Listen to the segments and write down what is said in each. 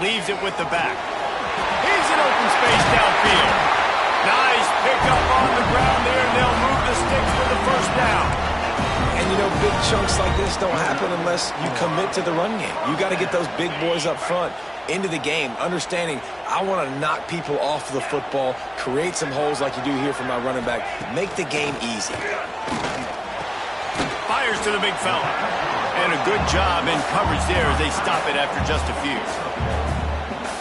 Leaves it with the back. He's in open space downfield. Nice pickup on the ground there, and they'll move the sticks for the first down. And, you know, big chunks like this don't happen unless you commit to the run game. You got to get those big boys up front into the game, understanding I want to knock people off the football, create some holes like you do here for my running back, make the game easy. Fires to the big fella. And a good job in coverage there as they stop it after just a few.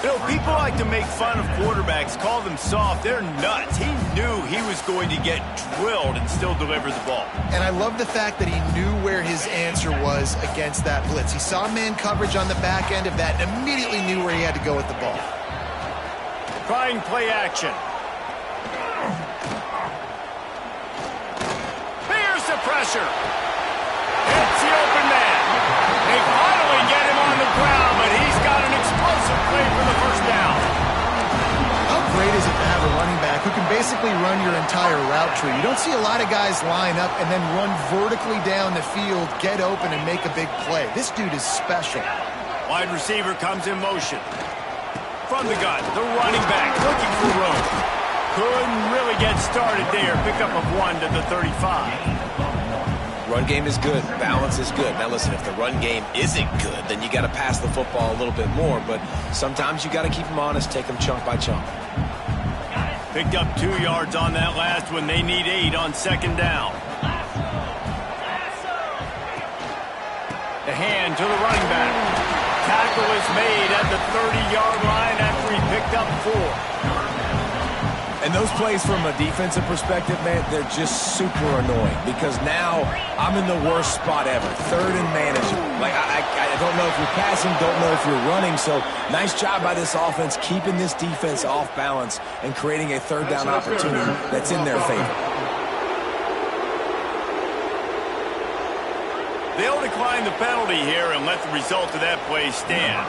You know, people like to make fun of quarterbacks, call them soft. They're nuts. He knew he was going to get drilled and still deliver the ball. And I love the fact that he knew where his answer was against that blitz. He saw man coverage on the back end of that and immediately knew where he had to go with the ball. Trying play action. Here's the pressure. Hits the open man. They finally get him on the ground, but he's got an explosive play for the first down. How great is it to have a running back who can basically run your entire route tree? You don't see a lot of guys line up and then run vertically down the field, get open, and make a big play. This dude is special. Wide receiver comes in motion. From the gun, the running back looking for room. Couldn't really get started there. Pickup of 1 to the 35. Run game is good. Balance is good. Now, listen, if the run game isn't good, then you got to pass the football a little bit more. But sometimes you got to keep them honest, take them chunk by chunk. Picked up 2 yards on that last one. They need 8 on second down. The hand to the running back. Tackle is made at the 30-yard line after he picked up 4. And those plays from a defensive perspective, man, they're just super annoying because now I'm in the worst spot ever. Third and manageable. Like, I don't know if you're passing, don't know if you're running. So nice job by this offense keeping this defense off balance and creating a third down opportunity that's in their favor. They'll decline the penalty here and let the result of that play stand.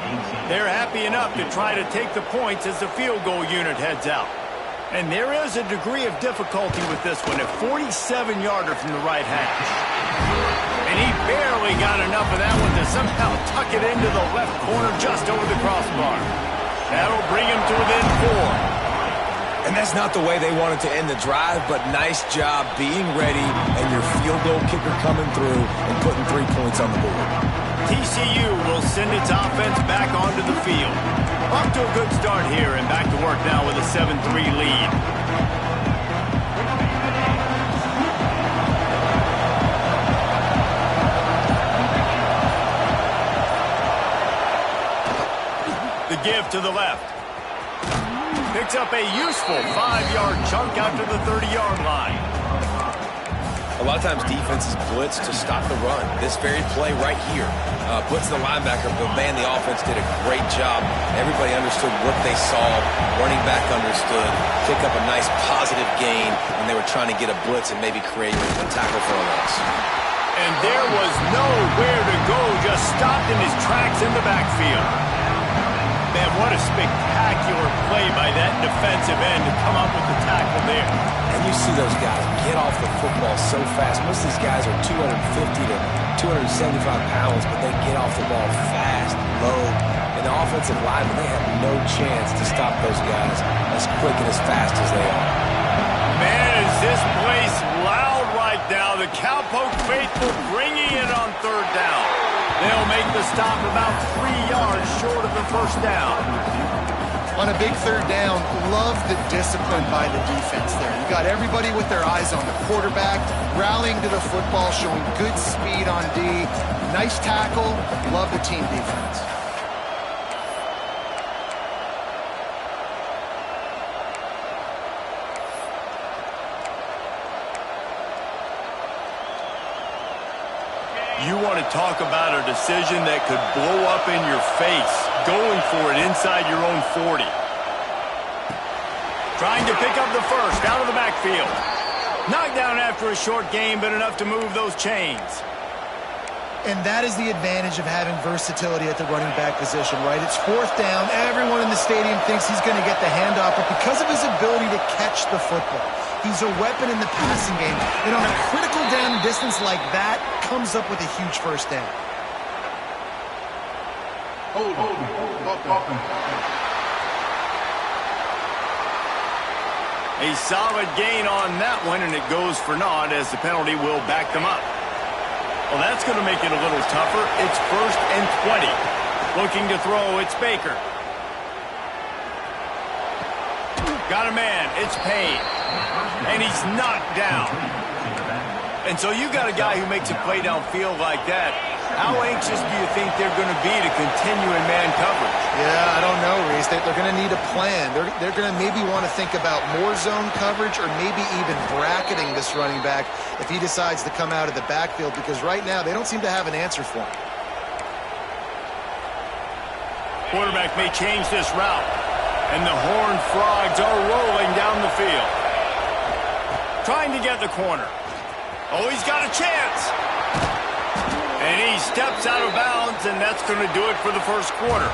They're happy enough to try to take the points as the field goal unit heads out. And there is a degree of difficulty with this one, a 47-yarder from the right hash. And he barely got enough of that one to somehow tuck it into the left corner just over the crossbar. That'll bring him to within 4. And that's not the way they wanted to end the drive, but nice job being ready and your field goal kicker coming through and putting 3 points on the board. TCU will send its offense back onto the field. Off to a good start here and back to work now with a 7-3 lead. The give to the left. Picks up a useful 5-yard chunk out to the 30-yard line. A lot of times defenses blitz to stop the run. This very play right here puts the linebacker, but man, the offense did a great job. Everybody understood what they saw. Running back understood. Pick up a nice positive gain when they were trying to get a blitz and maybe create a tackle for a loss. And there was nowhere to go, just stopped in his tracks in the backfield. Man, what a spectacular play by that defensive end to come up with the tackle there. And you see those guys get off the football so fast. Most of these guys are 250 to 275 pounds, but they get off the ball fast, low. And the offensive linemen, they have no chance to stop those guys as quick and as fast as they are. Man, is this place loud right now. The Cowpoke faithful bringing it on third down. They'll make the stop about 3 yards short of the first down. On a big third down, love the discipline by the defense there. You got everybody with their eyes on the quarterback, rallying to the football, showing good speed on D. Nice tackle. Love the team defense. You want to talk about a decision that could blow up in your face, going for it inside your own 40. Trying to pick up the first out of the backfield. Knocked down after a short game, but enough to move those chains. And that is the advantage of having versatility at the running back position, right? It's fourth down. Everyone in the stadium thinks he's going to get the handoff, but because of his ability to catch the football, he's a weapon in the passing game. And on a critical down distance like that, comes up with a huge first down. A solid gain on that one, and it goes for naught as the penalty will back them up. Well, that's going to make it a little tougher. It's 1st and 20. Looking to throw, it's Baker. Got a man, it's Payne. And he's knocked down. And so you got a guy who makes a play downfield like that. How anxious do you think they're going to be to continue in man coverage? Yeah, I don't know, Reese. They're going to need a plan. They're going to maybe want to think about more zone coverage or maybe even bracketing this running back if he decides to come out of the backfield, because right now they don't seem to have an answer for him. Quarterback may change this route. And the Horned Frogs are rolling down the field. Trying to get the corner. Oh, he's got a chance. And he steps out of bounds, and that's going to do it for the first quarter.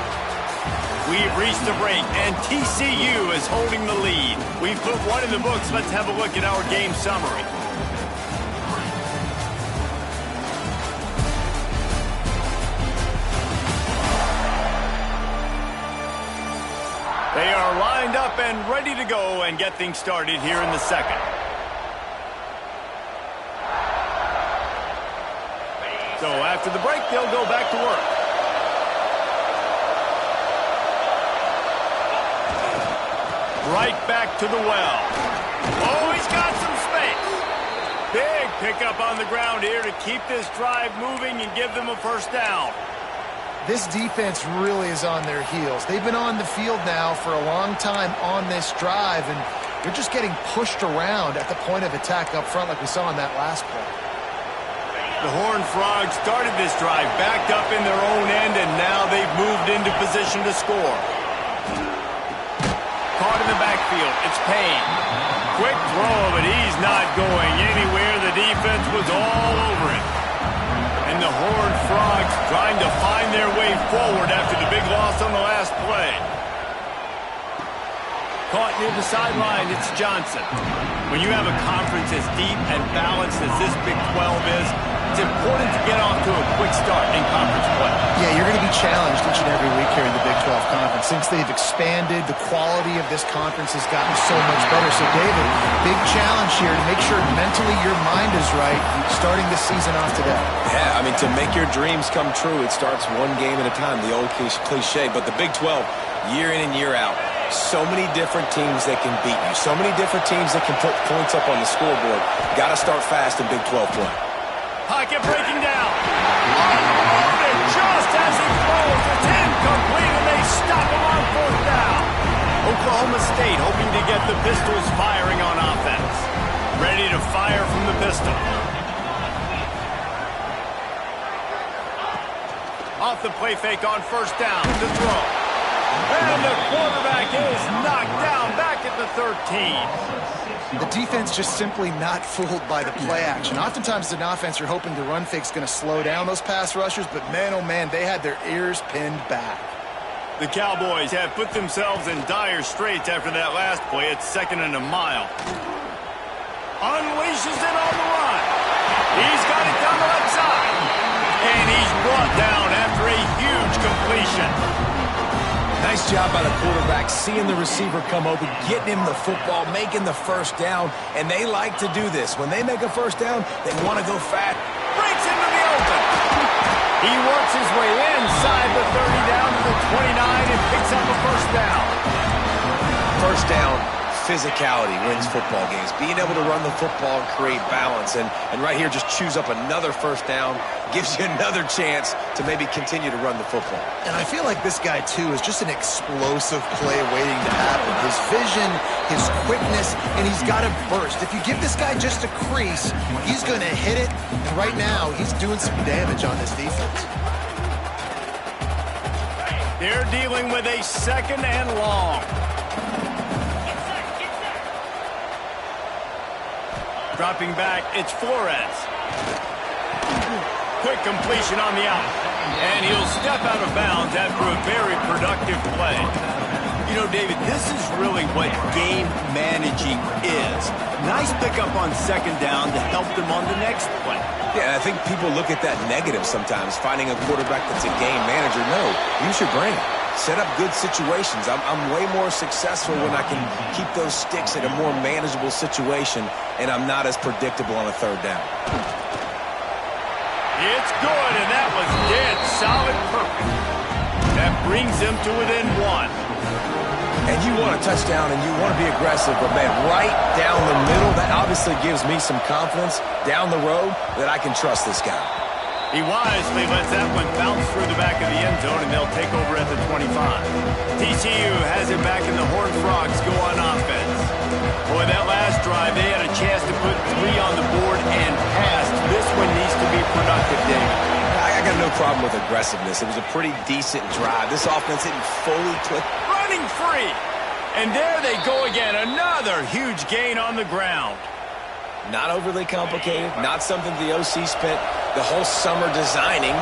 We've reached the break, and TCU is holding the lead. We've put one in the books. Let's have a look at our game summary. They are lined up and ready to go and get things started here in the second. So after the break, they'll go back to work. Right back to the well. Oh, he's got some space. Big pickup on the ground here to keep this drive moving and give them a first down. This defense really is on their heels. They've been on the field now for a long time on this drive, and they're just getting pushed around at the point of attack up front like we saw in that last play. The Horned Frogs started this drive, backed up in their own end, and now they've moved into position to score. Caught in the backfield, it's Payne. Quick throw, but he's not going anywhere. The defense was all over it. And the Horned Frogs trying to find their way forward after the big loss on the last play. Caught near the sideline, it's Johnson. When you have a conference as deep and balanced as this Big 12 is, it's important to get off to a quick start in conference play. Yeah, you're going to be challenged each and every week here in the Big 12 Conference. Since they've expanded, the quality of this conference has gotten so much better. So, David, big challenge here to make sure mentally your mind is right starting this season off today. Yeah, I mean, to make your dreams come true, it starts one game at a time, the old cliche. But the Big 12, year in and year out, so many different teams that can beat you, so many different teams that can put points up on the scoreboard. Got to start fast in Big 12 play. Pocket breaking down. Unloaded just as he throws. It's incomplete, and they stop him on fourth down. Oklahoma State hoping to get the Pistols firing on offense. Ready to fire from the pistol. Off the play fake on first down to throw. And the quarterback is knocked down back at the 13. The defense just simply not fooled by the play action. Oftentimes as an offense, you're hoping the run fake's going to slow down those pass rushers, but man, oh man, they had their ears pinned back. The Cowboys have put themselves in dire straits after that last play. It's 2nd and a mile. Unleashes it on the run. He's got it down the left side. And he's brought down after a huge completion. Nice job by the quarterback, seeing the receiver come open, getting him the football, making the first down, and they like to do this. When they make a first down, they want to go fast. Breaks into the open. He works his way inside the 30 down to the 29 and picks up a first down. First down, physicality wins football games. Being able to run the football and create balance, and right here just chews up another first down, gives you another chance to maybe continue to run the football. And I feel like this guy, too, is just an explosive play waiting to happen. His vision, his quickness, and he's got a burst. If you give this guy just a crease, he's going to hit it. And right now, he's doing some damage on this defense. They're dealing with a 2nd and long. Dropping back, it's Flores. Quick completion on the out. And he'll step out of bounds after a very productive play. You know, David, this is really what game managing is. Nice pickup on 2nd down to help them on the next play. Yeah, I think people look at that negative sometimes, finding a quarterback that's a game manager. No, use your brain. Set up good situations. I'm way more successful when I can keep those sticks in a more manageable situation, and I'm not as predictable on a third down. It's good, and that was dead solid perfect. That brings them to within 1. And you want a touchdown, and you want to be aggressive, but, man, right down the middle, that obviously gives me some confidence down the road that I can trust this guy. He wisely lets that one bounce through the back of the end zone, and they'll take over at the 25. TCU has it back, and the Horned Frogs go on offense. Boy, that last drive, they had a chance to put 3 on the board and passed. This one needs to be productive, David. I got no problem with aggressiveness. It was a pretty decent drive. This offense didn't fully click. Running free. And there they go again. Another huge gain on the ground. Not overly complicated. Not something the OC spent the whole summer designing.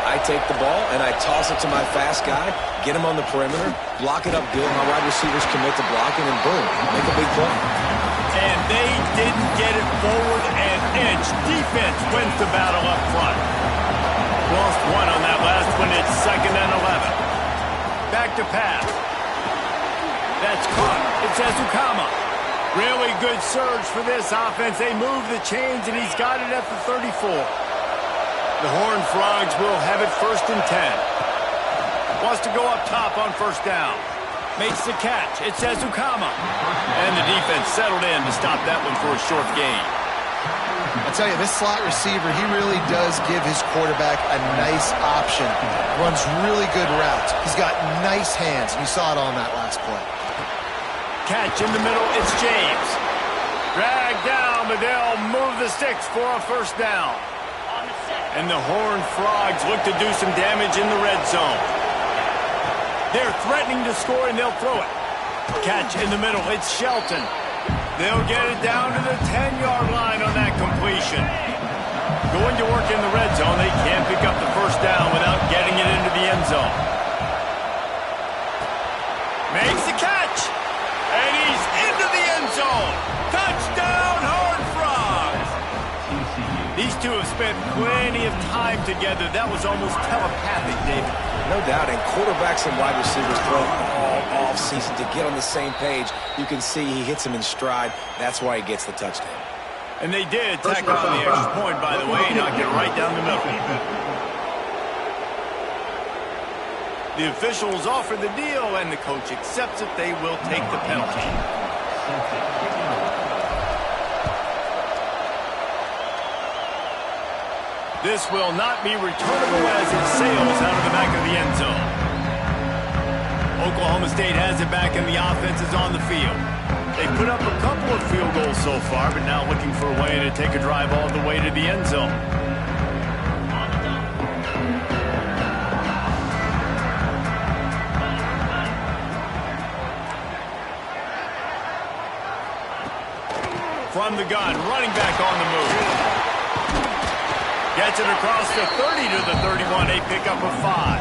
I take the ball and I toss it to my fast guy, get him on the perimeter, block it up good. My wide receivers commit to blocking, and boom, make a big play. And they didn't get it forward an inch. Defense wins the battle up front. Lost 1 on that last one. It's 2nd and 11. Back to pass. That's caught. It's Ezukama. Really good surge for this offense. They move the chains, and he's got it at the 34. The Horned Frogs will have it 1st and 10. Wants to go up top on 1st down. Makes the catch. It's Ezukama. And the defense settled in to stop that one for a short gain. I tell you, this slot receiver, he really does give his quarterback a nice option. Runs really good routes. He's got nice hands. You saw it on that last play. Catch in the middle. It's James. Drag down, but they'll move the sticks for a 1st down. And the Horned Frogs look to do some damage in the red zone. They're threatening to score, and they'll throw it. Catch in the middle. It's Shelton. They'll get it down to the 10-yard line on that completion. Going to work in the red zone. They can't pick up the 1st down without getting it into the end zone. Makes the catch. And he's into the end zone. Touchdown, Horned Frogs. These two have spent plenty of time together. That was almost telepathic, David. No doubt, and quarterbacks and wide receivers play all off-season to get on the same page. You can see he hits him in stride. That's why he gets the touchdown. And they did tack on the extra point, by the way, knocked it right down the middle. The officials offer the deal, and the coach accepts it. They will take the penalty. This will not be returnable as it sails out of the back of the end zone. Oklahoma State has it back, and the offense is on the field. They put up a couple of field goals so far, but now looking for a way to take a drive all the way to the end zone. From the gun, running back on the move. Gets it across the 30 to the 31, a pickup of 5.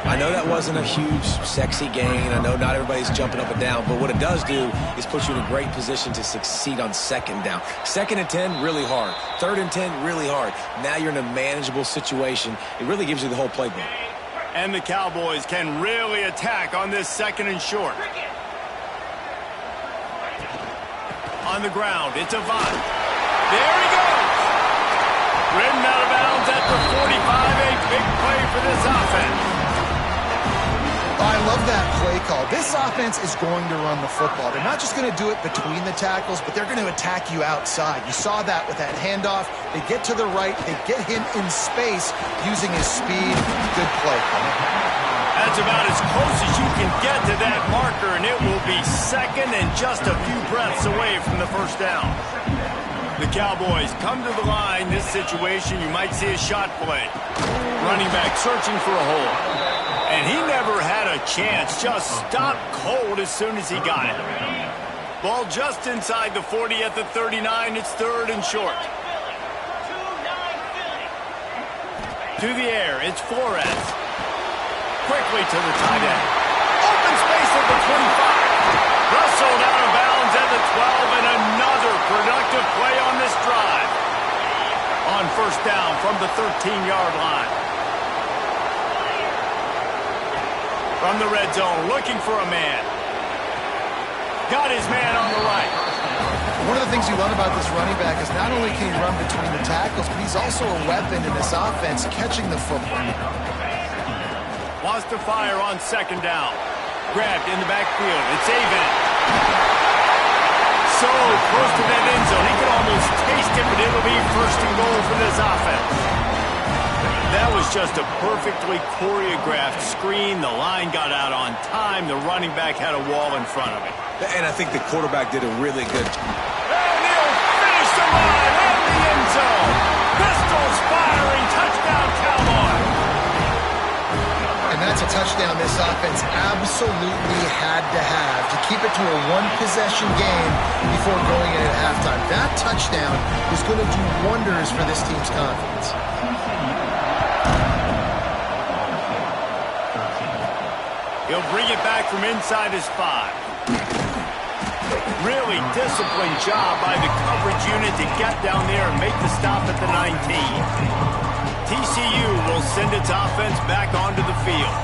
I know that wasn't a huge, sexy gain. I know not everybody's jumping up and down, but what it does do is put you in a great position to succeed on 2nd down. 2nd and 10, really hard. 3rd and 10, really hard. Now you're in a manageable situation. It really gives you the whole playbook. And the Cowboys can really attack on this 2nd and short. On the ground, it's Avant. There he goes! Ridden out of bounds at the 45, a big play for this offense. I love that play call. This offense is going to run the football. They're not just going to do it between the tackles, but they're going to attack you outside. You saw that with that handoff. They get to the right. They get him in space using his speed. Good play. That's about as close as you can get to that marker, and it will be 2nd and just a few breaths away from the 1st down. The Cowboys come to the line. This situation, you might see a shot play. Running back searching for a hole. And he never had a chance. Just stopped cold as soon as he got it. Ball just inside the 40 at the 39. It's 3rd and short. To the air, it's Flores. Quickly to the tight end. Open space at the 25. Wrestled out of bounds at the 12, and another productive play on this drive. on first down from the 13-yard line. From the red zone, looking for a man. Got his man on the right. One of the things you love about this running back is not only can he run between the tackles, but he's also a weapon in this offense catching the football. Wants to fire on second down. Grabbed in the backfield. It's Avent. So close to that end zone. He could almost taste it, but it'll be first and goal for this offense. That was just a perfectly choreographed screen. The line got out on time. The running back had a wall in front of it. And I think the quarterback did a really good job. And he'll finish the line in the end zone. Pistols firing. Touchdown, Cowboys. And that's a touchdown this offense absolutely had to have to keep it to a one-possession game before going in at halftime. That touchdown is going to do wonders for this team's confidence. He'll bring it back from inside his 5. Really disciplined job by the coverage unit to get down there and make the stop at the 19. TCU will send its offense back onto the field.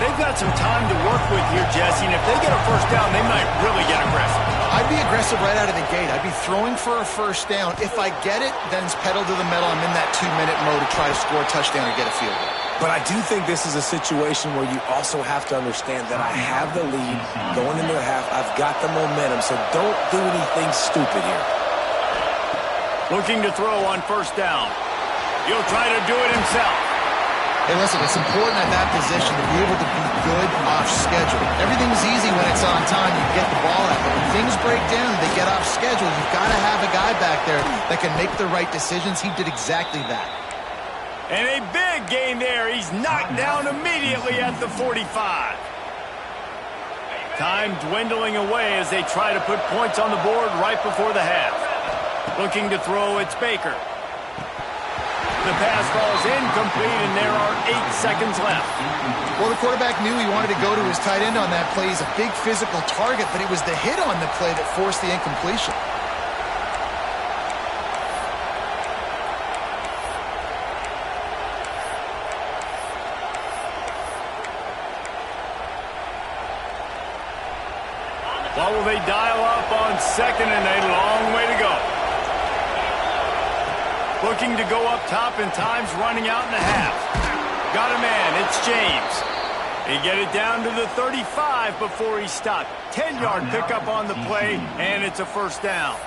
They've got some time to work with here, Jesse, and if they get a first down, they might really get aggressive. I'd be aggressive right out of the gate. I'd be throwing for a first down. If I get it, then it's pedal to the metal. I'm in that 2-minute mode to try to score a touchdown or get a field goal. But I do think this is a situation where you also have to understand that I have the lead going into the half. I've got the momentum, so don't do anything stupid here. Looking to throw on first down. He'll try to do it himself. Hey, listen, it's important at that position to be able to be good off schedule. Everything's easy when it's on time. You get the ball out. But when things break down, they get off schedule. You've got to have a guy back there that can make the right decisions. He did exactly that. And a big gain there. He's knocked down immediately at the 45. Time dwindling away as they try to put points on the board right before the half. Looking to throw, it's Baker. The pass falls incomplete, and there are 8 seconds left. Well, the quarterback knew he wanted to go to his tight end on that play. He's a big physical target, but it was the hit on the play that forced the incompletion. What will they dial up on second, and a long way to go. Looking to go up top, and time's running out in the half. Got a man, it's James. He get it down to the 35 before he stopped. 10-yard pickup on the play, and it's a first down.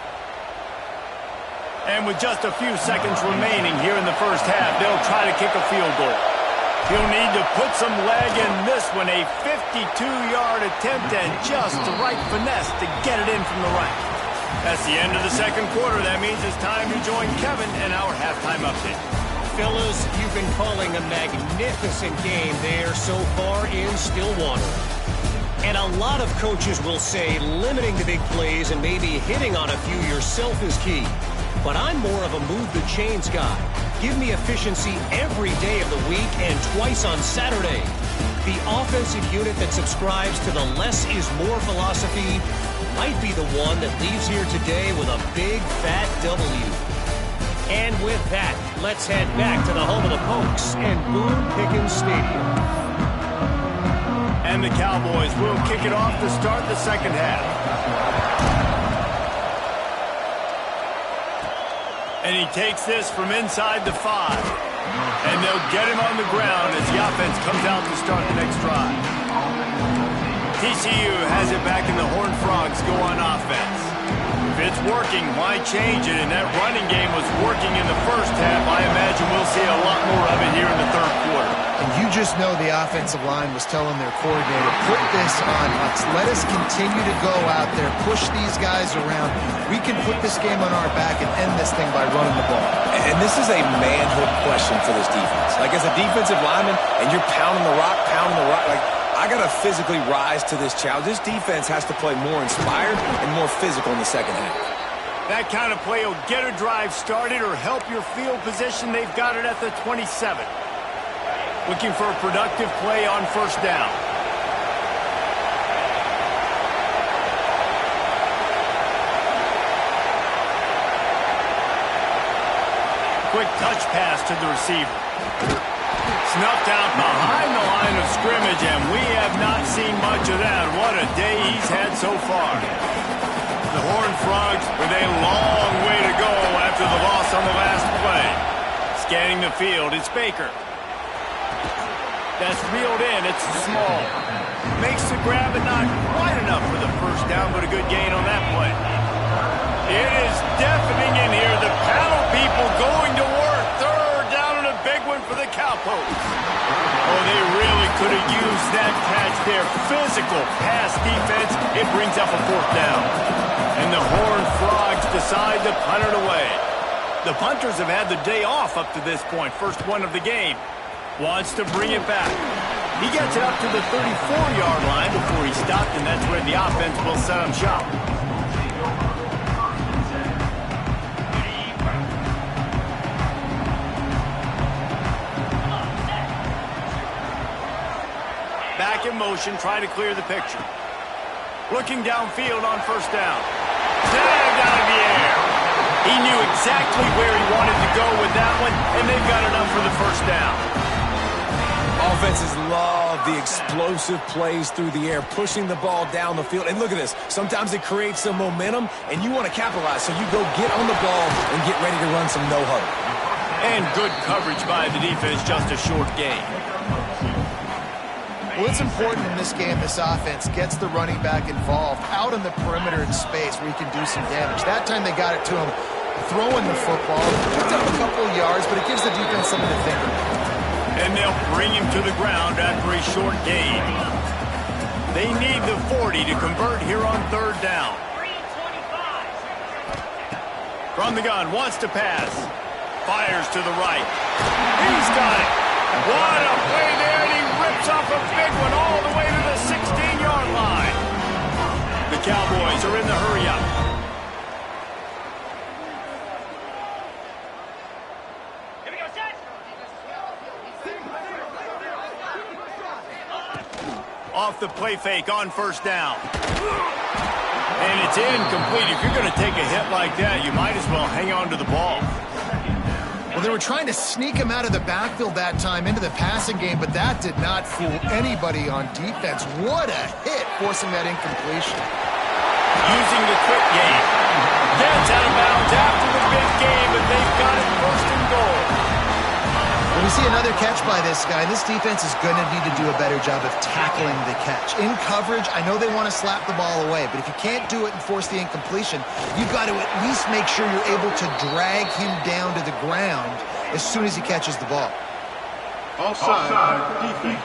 And with just a few seconds remaining here in the first half, they'll try to kick a field goal. He'll need to put some leg in this one, a 52-yard attempt, and just the right finesse to get it in from the right. That's the end of the second quarter. That means it's time to join Kevin and our halftime update. Fellas, you've been calling a magnificent game there so far in Stillwater. And a lot of coaches will say limiting the big plays and maybe hitting on a few yourself is key. But I'm more of a move the chains guy. Give me efficiency every day of the week and twice on Saturday. The offensive unit that subscribes to the less is more philosophy might be the one that leaves here today with a big fat W. And with that, let's head back to the home of the Pokes and Boone Pickens Stadium. And the Cowboys will kick it off to start the second half. And he takes this from inside the 5. And they'll get him on the ground as the offense comes out to start the next drive. TCU has it back and the Horned Frogs go on offense. If it's working, why change it? And that running game was working in the first half. I imagine we'll see a lot more of it here in the third quarter. And you just know the offensive line was telling their coordinator, put this on us. Let us continue to go out there, push these guys around. We can put this game on our back and end this thing by running the ball. And this is a manhood question for this defense. Like, as a defensive lineman, and you're pounding the rock, like, I got to physically rise to this challenge. This defense has to play more inspired and more physical in the second half. That kind of play will get a drive started or help your field position. They've got it at the 27. Looking for a productive play on first down. quick touch pass to the receiver. Snuffed out behind the line of scrimmage, and we have not seen much of that. What a day he's had so far. The Horned Frogs with a long way to go after the loss on the last play. Scanning the field, it's Baker. That's reeled in, it's small. Makes the grab, but not quite enough for the first down, but a good gain on that play. It is deafening in here. The panel people going to work. Third down and a big one for the Cowboys. Oh, they really could have used that catch there. Physical pass defense. It brings up a fourth down. And the Horned Frogs decide to punt it away. The punters have had the day off up to this point. First one of the game. Wants to bring it back. He gets it up to the 34-yard line before he stopped, and that's where the offense will set him shop. Back in motion, try to clear the picture. Looking downfield on first down. Tagged out of the air. He knew exactly where he wanted to go with that one, and they've got enough for the first down. Offenses love the explosive plays through the air, pushing the ball down the field. And look at this. Sometimes it creates some momentum, and you want to capitalize. So you go get on the ball and get ready to run some no-huddle. And good coverage by the defense, just a short gain. Well, it's important in this game this offense gets the running back involved out on the perimeter in space where he can do some damage. That time they got it to him throwing the football. Picked up a couple of yards, but it gives the defense something to think about. And they'll bring him to the ground after a short gain. They need the 40 to convert here on third down. From the gun, wants to pass. Fires to the right. He's got it. What a play there, and he rips off a big one all the way to the 16-yard line. The Cowboys are in the hurry-up. Off the play fake on first down. And it's incomplete. If you're going to take a hit like that, you might as well hang on to the ball. Well, they were trying to sneak him out of the backfield that time into the passing game, but that did not fool anybody on defense. What a hit, forcing that incompletion. Using the quick game. Gets out of bounds after the big game, but they've got it first and goal. When we see another catch by this guy, this defense is going to need to do a better job of tackling the catch. In coverage, I know they want to slap the ball away, but if you can't do it and force the incompletion, you've got to at least make sure you're able to drag him down to the ground as soon as he catches the ball. Offside, defense.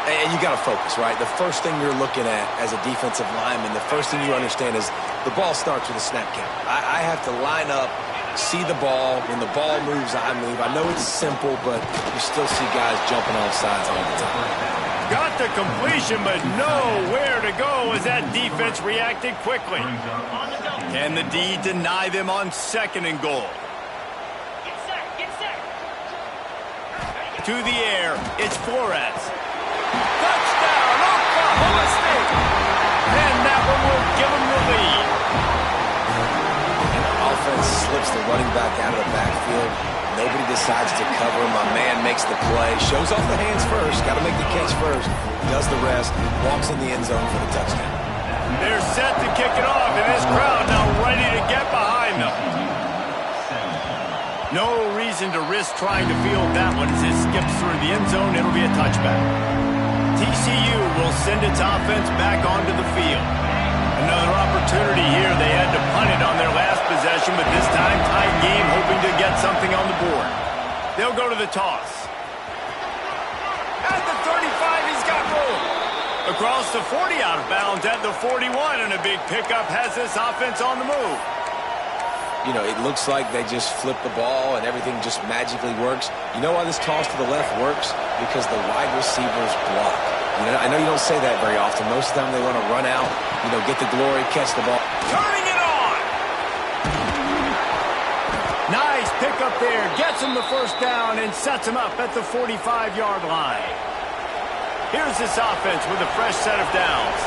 And you got to focus, right? The first thing you're looking at as a defensive lineman, the first thing you understand is the ball starts with a snap count. I have to line up, see the ball. When the ball moves, I move. I know it's simple, but you still see guys jumping off sides all the time. Got the completion, but nowhere to go as that defense reacted quickly. Can the D deny them on second and goal? To the air, it's Flores. Touchdown, Oklahoma State. And that one will give them the lead. And the offense slips the running back out of the backfield. Nobody decides to cover him. My man makes the play. Shows off the hands first. Got to make the catch first. Does the rest. Walks in the end zone for the touchdown. They're set to kick it off, and this crowd now ready to get behind them. No reason to risk trying to field that one as it skips through the end zone. It'll be a touchback. TCU will send its offense back onto the field. Another opportunity here. They had to punt it on their last possession, but this time tight game, hoping to get something on the board. They'll go to the toss. At the 35, he's got room. Across the 40, out of bounds at the 41, and a big pickup has this offense on the move. You know, it looks like they just flip the ball and everything just magically works. You know why this toss to the left works? Because the wide receivers block. You know, I know you don't say that very often. Most of the time they want to run out, you know, get the glory, catch the ball. Turning it on! Nice pickup there. Gets him the first down and sets him up at the 45-yard line. Here's this offense with a fresh set of downs.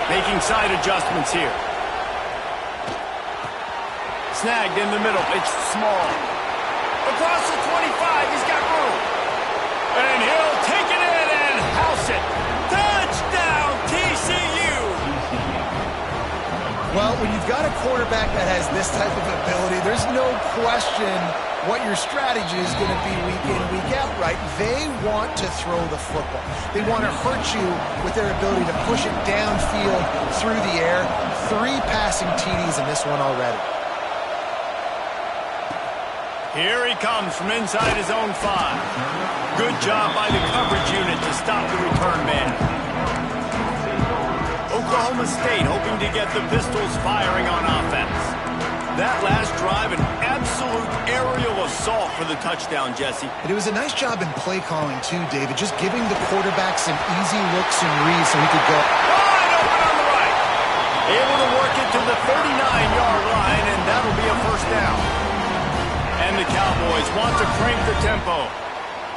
Making side adjustments here. snagged in the middle. It's small. Across the 25, he's got room. And he'll take it in and house it. Touchdown, TCU! Well, when you've got a quarterback that has this type of ability, there's no question what your strategy is going to be week in, week out, right? They want to throw the football. They want to hurt you with their ability to push it downfield through the air. 3 passing TDs in this one already. Here he comes from inside his own 5. Good job by the coverage unit to stop the return man. Oklahoma State hoping to get the Pistols firing on offense. That last drive, an absolute aerial assault for the touchdown, Jesse. And it was a nice job in play calling, too, David. Just giving the quarterback some easy looks and reads so he could go. Wide open on the right. Able to work it to the 39-yard line, and that'll be a first down. And the Cowboys want to crank the tempo.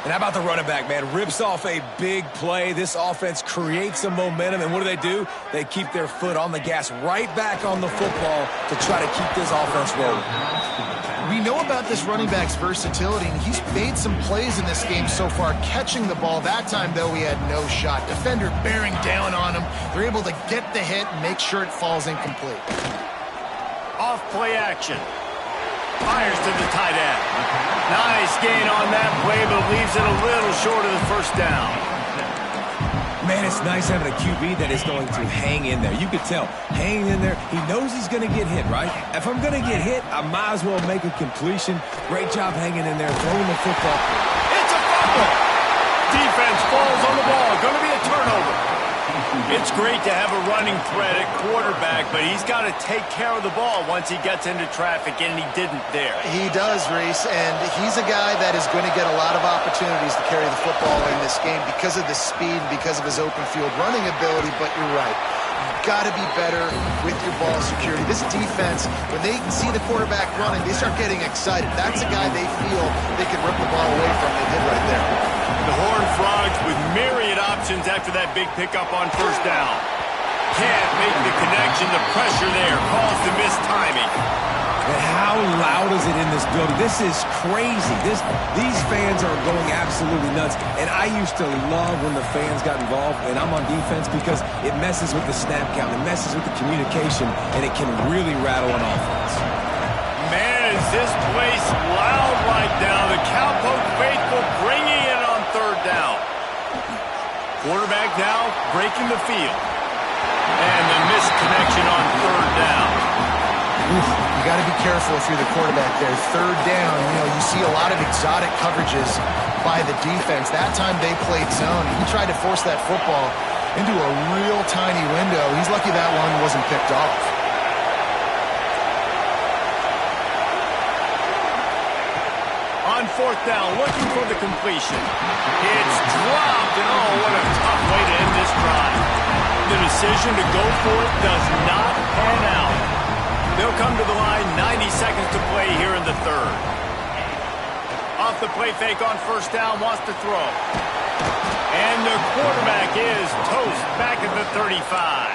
And how about the running back, man? Rips off a big play. This offense creates some momentum, and what do? They keep their foot on the gas right back on the football to try to keep this offense rolling. We know about this running back's versatility, and he's made some plays in this game so far, catching the ball. That time, though, he had no shot. Defender bearing down on him. They're able to get the hit and make sure it falls incomplete. Off play action. Fires to the tight end. Nice gain on that play, but leaves it a little short of the first down. Man, it's nice having a QB that is going to hang in there. You could tell, hanging in there, he knows he's going to get hit, right? If I'm going to get hit, I might as well make a completion. Great job hanging in there, throwing the football. It's a fumble. Defense falls on the ball. Going to be a turnover. It's great to have a running threat at quarterback, but he's got to take care of the ball once he gets into traffic, and he didn't there. He does, Reese, and he's a guy that is going to get a lot of opportunities to carry the football in this game because of the speed and because of his open field running ability, but you're right. You've got to be better with your ball security. This defense, when they see the quarterback running, they start getting excited. That's a guy they feel they can rip the ball away from. They did right there. The Horned Frogs with myriad options after that big pickup on first down. Can't make the connection. The pressure there caused the missed timing. And how loud is it in this building? This is crazy. These fans are going absolutely nuts. And I used to love when the fans got involved, and I'm on defense because it messes with the snap count. It messes with the communication, and it can really rattle an offense. Man, is this place loud right now. The Cowpoke faithful bringing it on third down. Quarterback now breaking the field. And the missed connection on third down. You got to be careful if you're the quarterback there. Third down, you see a lot of exotic coverages by the defense. That time they played zone. He tried to force that football into a real tiny window. He's lucky that one wasn't picked off. On fourth down, looking for the completion. It's dropped, and oh, what a tough way to end this drive. The decision to go for it does not pan out. They'll come to the line, 90 seconds to play here in the third. Off the play fake on first down, wants to throw. And the quarterback is toast back at the 35.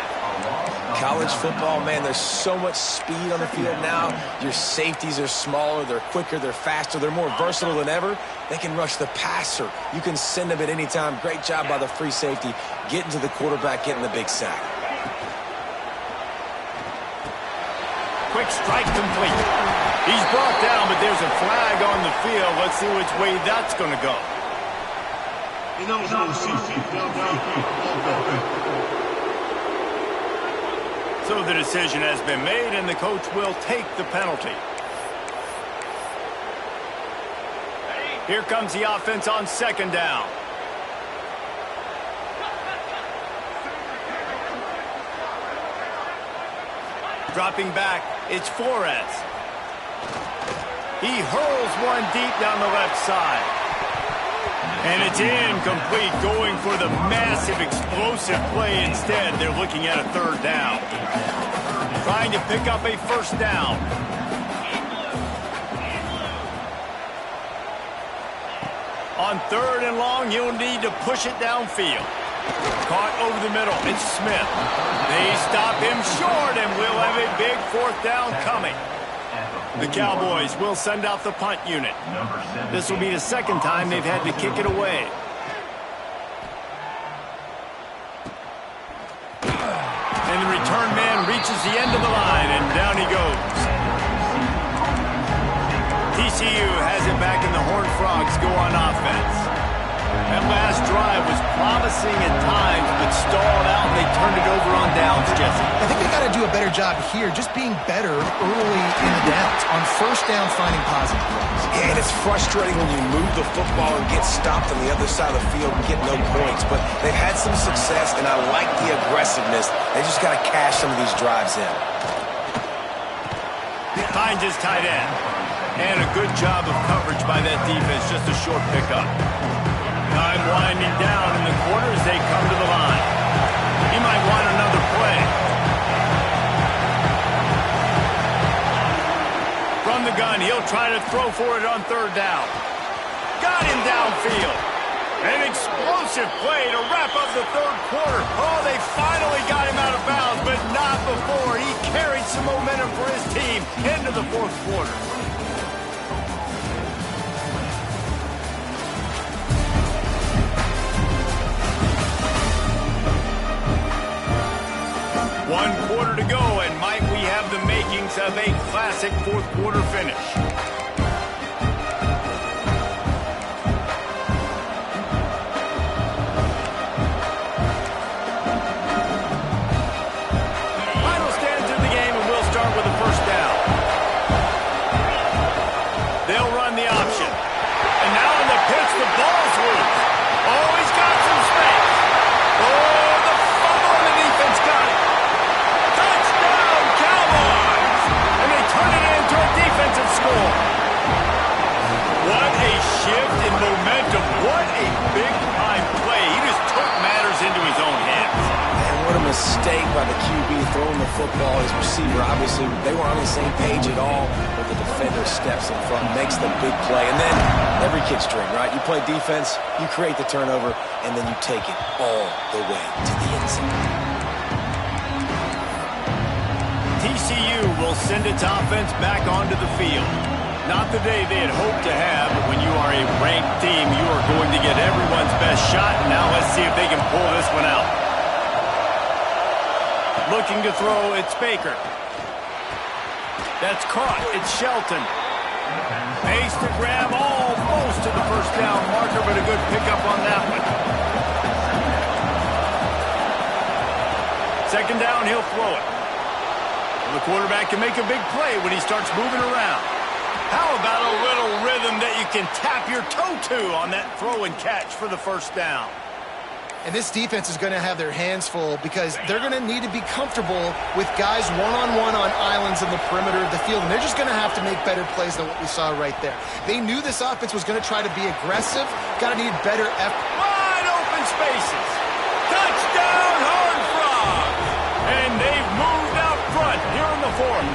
College football, man, there's so much speed on the field now. Your safeties are smaller, they're quicker, they're faster, they're more versatile than ever. They can rush the passer. You can send them at any time. Great job by the free safety, getting to the quarterback, getting the big sack. Quick strike complete. He's brought down, but there's a flag on the field. Let's see which way that's going to go. So the decision has been made, and the coach will take the penalty. Here comes the offense on second down. Dropping back, it's Flores. He hurls one deep down the left side. And it's incomplete, going for the massive explosive play instead. They're looking at a third down. Trying to pick up a first down. On third and long, you'll need to push it downfield. Caught over the middle, it's Smith. They stop him short, and we'll have a big fourth down coming. The Cowboys will send out the punt unit. This will be the second time they've had to kick it away. And the return man reaches the end of the line, and down he goes. TCU has it back, and the Horned Frogs go on offense. That last drive was promising at times, but stalled out, and they turned it over on downs, Jesse. I think they got to do a better job here, just being better early in the downs. On first down, finding positive plays. Yeah, and it's frustrating when you move the football and get stopped on the other side of the field and get no points. But they've had some success, and I like the aggressiveness. They just got to cash some of these drives in. Finds his tight end. And a good job of coverage by that defense, just a short pickup. Time winding down in the quarter as they come to the line. He might want another play. From the gun, he'll try to throw for it on third down. Got him downfield. An explosive play to wrap up the third quarter. Oh, they finally got him out of bounds, but not before. He carried some momentum for his team into the fourth quarter. One quarter to go, and might we have the makings of a classic fourth quarter finish. Final stands in the game, and we'll start with the first down. They'll run the option. And now in the pitch, the ball's loose. Oh, he's got some space. Oh, the fumble, and the defense got it. Touchdown, Cowboys! And they turn it into a defensive score. What a shift in momentum. What a big-time play. He just took matters into his own hands. And what a mistake by the QB throwing the football. His receiver, obviously, they weren't on the same page at all, but the defender steps in front, makes the big play. And then every kid's dream, right? You play defense, you create the turnover, and then you take it all the way to the end zone. TCU will send its offense back onto the field. Not the day they had hoped to have, but when you are a ranked team, you are going to get everyone's best shot. Now let's see if they can pull this one out. Looking to throw, it's Baker. That's caught. It's Shelton. Makes the grab almost to the first down marker, but a good pickup on that one. Second down, he'll throw it. The quarterback can make a big play when he starts moving around. How about a little rhythm that you can tap your toe to on that throw and catch for the first down? And this defense is going to have their hands full because they're going to need to be comfortable with guys one-on-one on islands in the perimeter of the field. And they're just going to have to make better plays than what we saw right there. They knew this offense was going to try to be aggressive. Got to need better effort. Wide open spaces. Touchdown, Horned Frogs. And they've moved out front here in the fourth.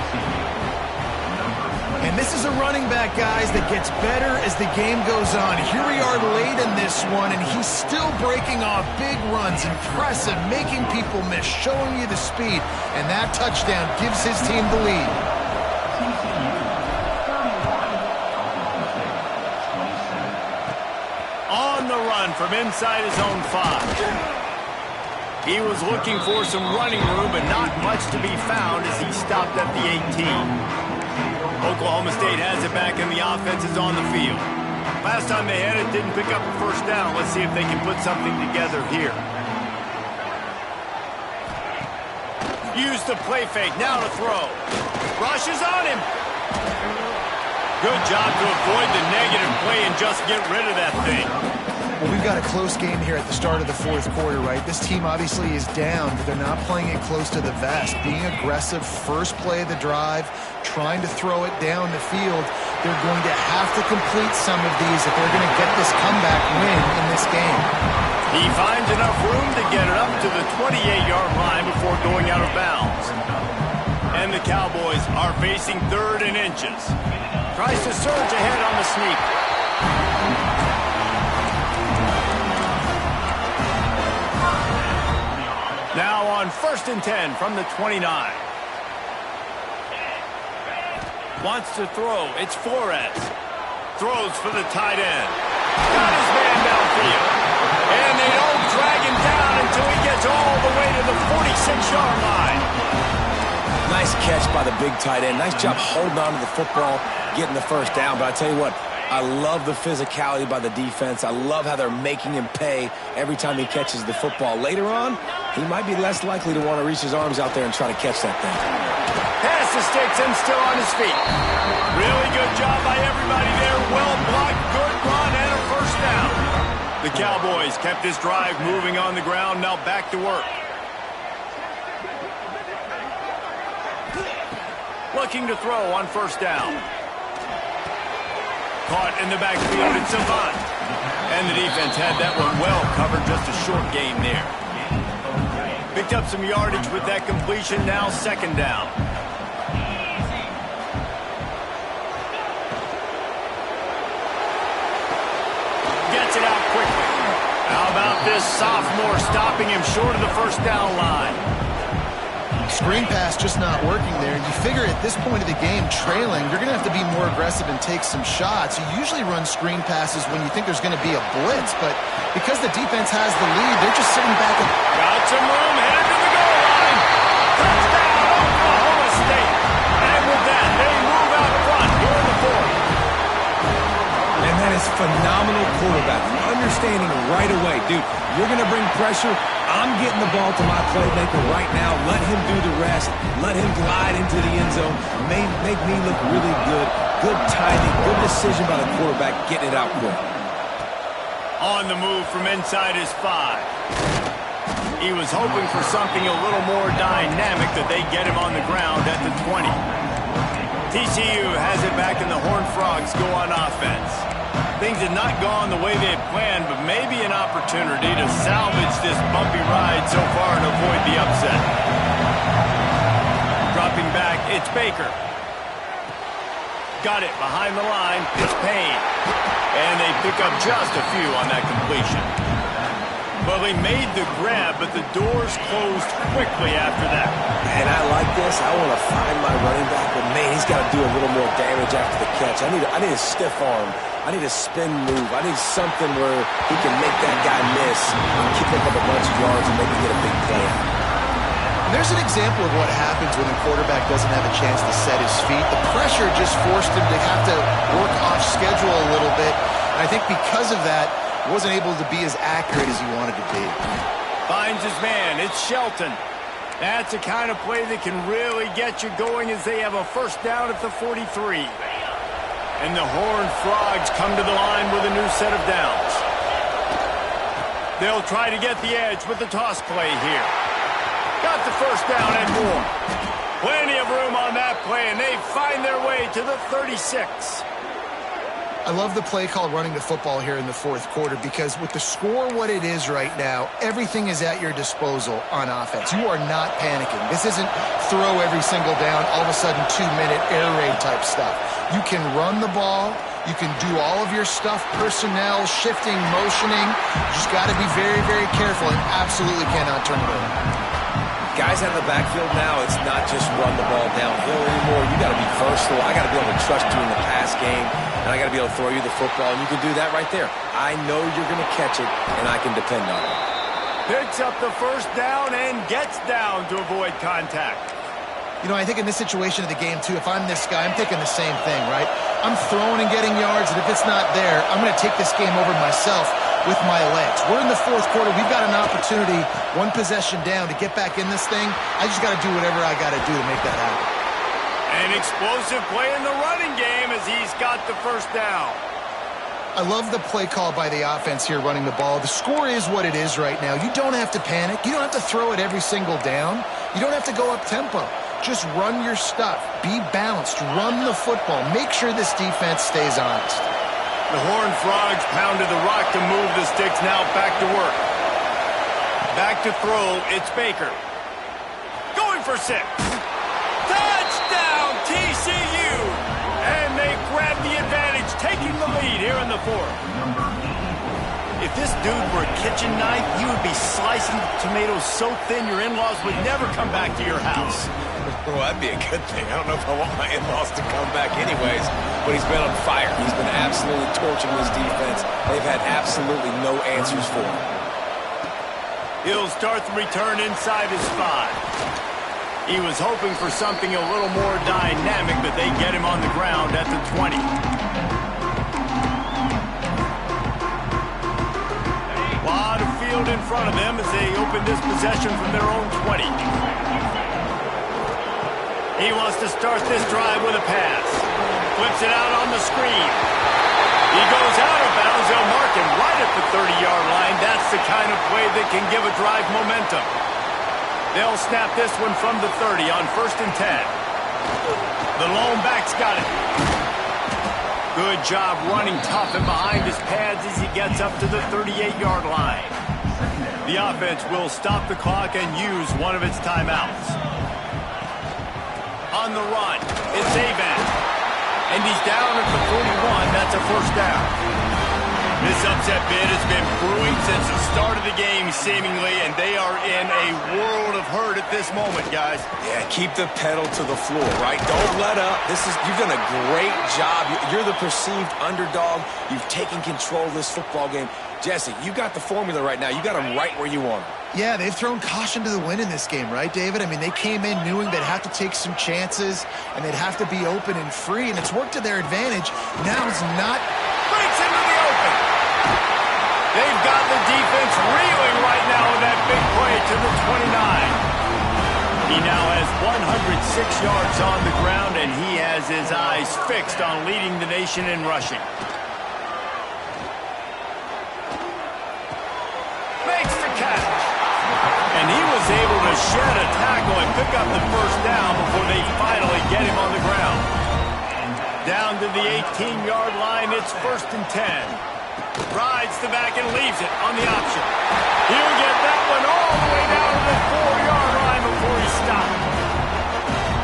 And this is a running back, guys, that gets better as the game goes on. Here we are late in this one, and he's still breaking off big runs. Impressive, making people miss, showing you the speed. And that touchdown gives his team the lead. On the run from inside his own 5. He was looking for some running room, but not much to be found as he stopped at the 18. Oklahoma State has it back, and the offense is on the field. Last time they had it, didn't pick up a first down. Let's see if they can put something together here. Use the play fake, now to throw. Rush is on him. Good job to avoid the negative play and just get rid of that thing. Well, we've got a close game here at the start of the fourth quarter, right? This team obviously is down, but they're not playing it close to the vest. Being aggressive, first play of the drive, trying to throw it down the field. They're going to have to complete some of these if they're going to get this comeback win in this game. He finds enough room to get it up to the 28-yard line before going out of bounds. And the Cowboys are facing third and inches. Tries to surge ahead on the sneak. Now on 1st and 10 from the 29. Wants to throw. It's Flores. Throws for the tight end. Got his man downfield. And they don't drag him down until he gets all the way to the 46-yard line. Nice catch by the big tight end. Nice job holding on to the football, getting the first down. But I tell you what, I love the physicality by the defense. I love how they're making him pay every time he catches the football. Later on, he might be less likely to want to reach his arms out there and try to catch that thing. Pass the sticks and still on his feet. Really good job by everybody there. Well blocked, good run, and a first down. The Cowboys kept this drive moving on the ground. Now back to work. Looking to throw on first down. Caught in the backfield, it's Savant. And the defense had that one well covered, just a short game there. Picked up some yardage with that completion, now second down. Gets it out quickly. How about this sophomore stopping him short of the first down line? Screen pass just not working there. You figure at this point of the game, trailing, you're going to have to be more aggressive and take some shots. You usually run screen passes when you think there's going to be a blitz, but because the defense has the lead, they're just sitting back and... Got some room, headed to the goal line. Touchdown, Oklahoma State. And with that, they move out front here in the fourth. And that is phenomenal quarterbacking. Understanding right away, dude, you're going to bring pressure. I'm getting the ball to my playmaker right now. Let him do the rest. Let him glide into the end zone. Make me look really good. Good timing. Good decision by the quarterback getting it out quick. On the move from inside his 5. He was hoping for something a little more dynamic that they get him on the ground at the 20. TCU has it back in the Horned Frogs go on offense. Things had not gone the way they had planned, but maybe an opportunity to salvage this bumpy ride so far and avoid the upset. Dropping back, it's Baker. Got it behind the line, it's Payne. And they pick up just a few on that completion. Well, they made the grab, but the doors closed quickly after that. And I like this. I want to find my running back, but man, he's got to do a little more damage after the catch. I need a stiff arm. I need a spin move. I need something where he can make that guy miss and keep up a bunch of yards and maybe get a big play out. There's an example of what happens when the quarterback doesn't have a chance to set his feet. The pressure just forced him to have to work off schedule a little bit. And I think because of that, wasn't able to be as accurate as he wanted to be. Finds his man. It's Shelton. That's the kind of play that can really get you going as they have a first down at the 43. And the Horned Frogs come to the line with a new set of downs. They'll try to get the edge with the toss play here. Got the first down and more. Plenty of room on that play, and they find their way to the 36. I love the play call running the football here in the fourth quarter because with the score what it is right now, everything is at your disposal on offense. You are not panicking. This isn't throw every single down, all of a sudden 2-minute air raid type stuff. You can run the ball. You can do all of your stuff, personnel, shifting, motioning. You just got to be very, very careful and absolutely cannot turn it over. Guys out of the backfield now, it's not just run the ball downhill anymore. You got to be versatile. I got to be able to trust you in the pass game, and I got to be able to throw you the football, and you can do that right there. I know you're going to catch it, and I can depend on it. Picks up the first down and gets down to avoid contact. You know, I think in this situation of the game, too, if I'm this guy, I'm thinking the same thing, right? I'm throwing and getting yards, and if it's not there, I'm going to take this game over myself with my legs. We're in the fourth quarter. We've got an opportunity, one possession down, to get back in this thing. I just got to do whatever I got to do to make that happen. An explosive play in the running game as he's got the first down. I love the play call by the offense here running the ball. The score is what it is right now. You don't have to panic. You don't have to throw it every single down. You don't have to go up tempo. Just run your stuff. Be balanced. Run the football. Make sure this defense stays honest. The Horned Frogs pounded the rock to move the sticks. Now back to work. Back to throw. It's Baker. Going for 6. Touchdown, TCU! And they grab the advantage, taking the lead here in the fourth. If this dude were a kitchen knife, you would be slicing tomatoes so thin your in-laws would never come back to your house. Well, that'd be a good thing. I don't know if I want my in-laws to come back anyways, but he's been on fire. He's been absolutely torching his defense. They've had absolutely no answers for him. He'll start the return inside his 5. He was hoping for something a little more dynamic, but they get him on the ground at the 20. Lot of field in front of them as they open this possession from their own 20. He wants to start this drive with a pass. Flips it out on the screen. He goes out of bounds. They'll mark him right at the 30-yard line. That's the kind of play that can give a drive momentum. They'll snap this one from the 30 on 1st and 10. The lone back's got it. Good job running tough and behind his pads as he gets up to the 38-yard line. The offense will stop the clock and use one of its timeouts. On the run, it's Avan. And he's down at the 41. That's a 1st down. This upset bid has been brewing since the start of the game, seemingly, and they are in a world of hurt at this moment, guys. Yeah, keep the pedal to the floor, right? Don't let up. You've done a great job. You're the perceived underdog. You've taken control of this football game. Jesse, you got the formula right now. You got them right where you want them. Yeah, they've thrown caution to the wind in this game, right, David? I mean, they came in knowing they'd have to take some chances, and they'd have to be open and free, and it's worked to their advantage. Now it's not... Breaks into the open. They've got the defense reeling right now with that big play to the 29. He now has 106 yards on the ground, and he has his eyes fixed on leading the nation in rushing. Makes the catch. And he was able to shed a tackle and pick up the 1st down before they finally get him on the ground. Down to the 18-yard line, it's 1st and 10. Rides the back and leaves it on the option. He'll get that one all the way down to the 4-yard line before he stopped.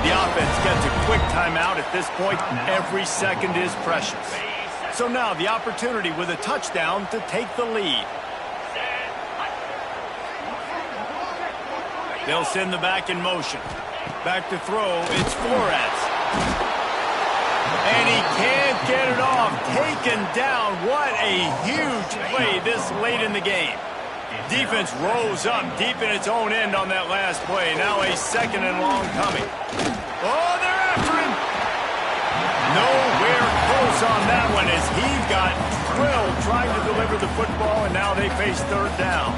The offense gets a quick timeout at this point. Every second is precious. So now the opportunity with a touchdown to take the lead. They'll send the back in motion. Back to throw, it's Flores. And he can't get it off. Taken down. What a huge play this late in the game. Defense rose up deep in its own end on that last play. Now a 2nd and long coming. Oh, they're after him. Nowhere close on that one as he got drilled trying to deliver the football, and now they face 3rd down.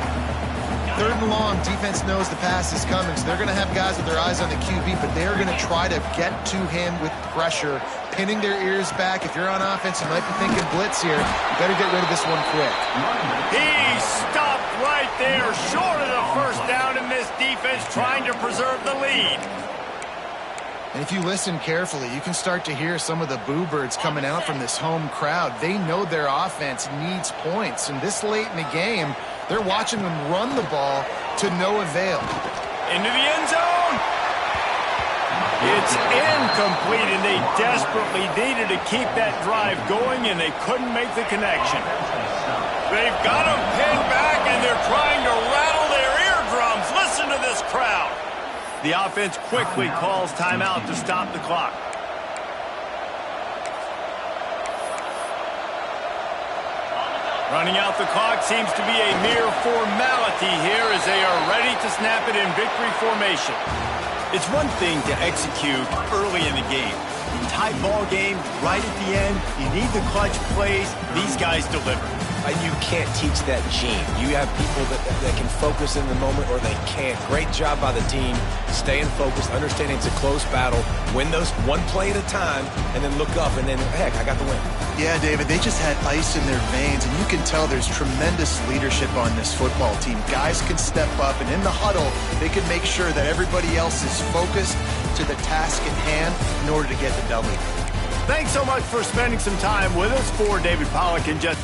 3rd and long, defense knows the pass is coming, so they're going to have guys with their eyes on the QB, but they're going to try to get to him with pressure, pinning their ears back. If you're on offense, you might be thinking blitz here. You better get rid of this one quick. He stopped right there, short of the 1st down in this defense, trying to preserve the lead. And if you listen carefully, you can start to hear some of the boo birds coming out from this home crowd. They know their offense needs points, and this late in the game, they're watching them run the ball to no avail. Into the end zone. It's incomplete, and they desperately needed to keep that drive going, and they couldn't make the connection. They've got them pinned back, and they're trying to rattle their eardrums. Listen to this crowd. The offense quickly calls timeout to stop the clock. Running out the clock seems to be a mere formality here as they are ready to snap it in victory formation. It's one thing to execute early in the game. In tight ball game, right at the end, you need the clutch plays. These guys deliver. And you can't teach that gene. You have people that can focus in the moment or they can't. Great job by the team, staying focused, understanding it's a close battle, win those one play at a time, and then look up, and then, heck, I got the win. Yeah, David, they just had ice in their veins, and you can tell there's tremendous leadership on this football team. Guys can step up, and in the huddle, they can make sure that everybody else is focused to the task at hand in order to get the W. Thanks so much for spending some time with us. For David Pollack and Jesse